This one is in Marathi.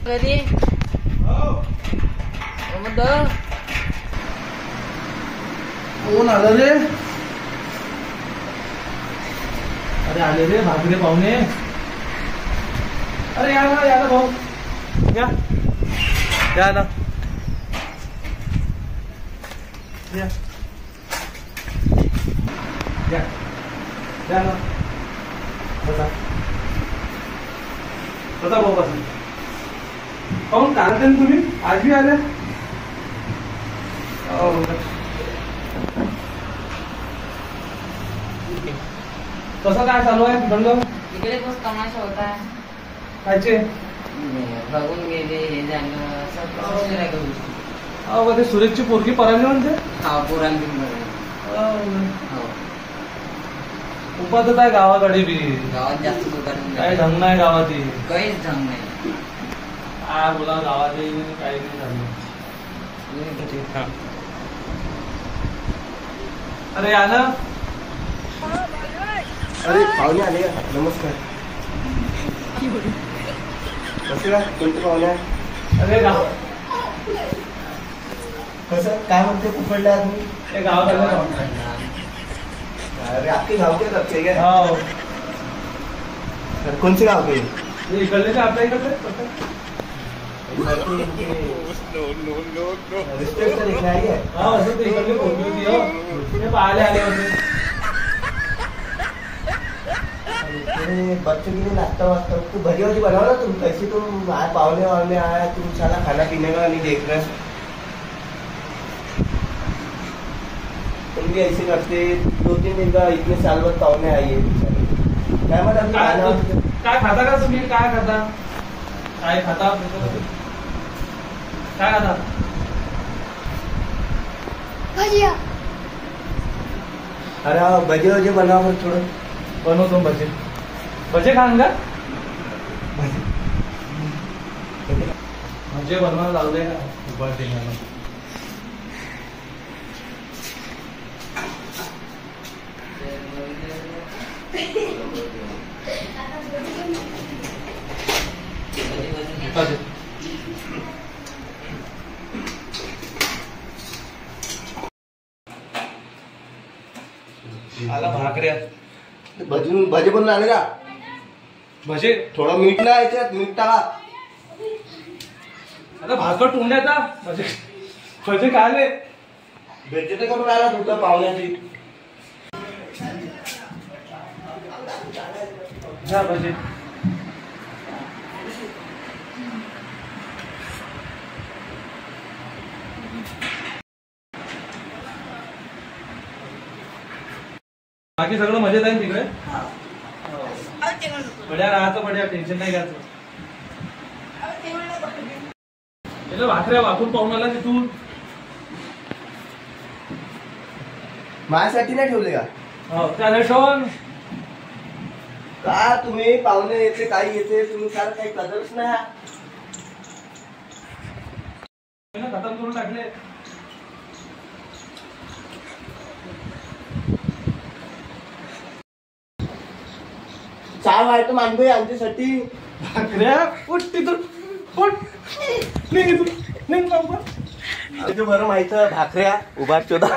कधी कोण आलं रे? अरे आले रे भाकरे पाहुणे. अरे या ना भाऊ, या ना. या ना. बसा भाऊ बसा. काहून काढते तुम्ही? आज बी आले? कसं काय चालू आहे म्हणलं? इकडे खूप तमाशा होता. कायचे? बघून गेले हे झालं ते सुरेशची पोरगी पराली म्हणते. हा पोरांची उपात आहे गावाकडे बी. गावात जास्त दुकान काही ढंग नाही गावात. काहीच ढंग नाही. काय बोला गावात काही नाही झालं. अरे या ना. अरे पाहुणे आले का? नमस्कार. कसे काय? कोणते पाहुणे आहे? अरे गाव कसं काय म्हणते? कुकडल्या तुम्ही? ते गावात. अरे आपके गाव के सबसे क्या? हो. कौन से गाव के? इकडले का आपल्या इकडले? रिस्पेक्ट देखना है क्या? हाँ वैसे तो इकडले पोरगी होती हो. ते पाहायला आले होते. बच्चों के लिए नाश्ता वास्ता तो भरी भरी बनाओ ना तुम. कैसे तुम आए पावने वाले आए, तुम सारा खाना पीने का नहीं देख रहे. तुम भी ऐसे करते. 2-3 दिन का इतने साल बाद पावने आइए. काय मतलब काय खाता का तुम्ही? काय खाता? काय खाता? काय खाता? भजिया. अरे हाँ भजे वजे बनाओ थोडं. बनवतो भजे. भजे खान का? भजे बनवायला लावले का? उभा ठेवायला. आला भाकऱ्या. भजे बनवून आले का? भजे थोडं मीठ ना याच्यात. मीठ टाका. आता भाकर टोंड्याचा भजे. भजे खाले भेटते ते करून आला तुझ्या पाहुण्याची. भजे बाकी सगळं मजेत आहे तिकडे. बड्या राहायचं. बड्या टेन्शन नाही घ्यायचं. भाकऱ्या वापरून पाहून आला तिथून. माझ्यासाठी नाही ठेवले का? हो त्याला ठेवून का तुम्ही पाहुणे येते काही येते तुम्ही सारं काही कदरच नाही. खतम करून टाकले. चहा वाटतं मानतोय आमच्यासाठी. भाकऱ्या उठ तिथून. उठ निघ इथून. निघ लवकर. बरं माहित भाकऱ्या उभा शोधा.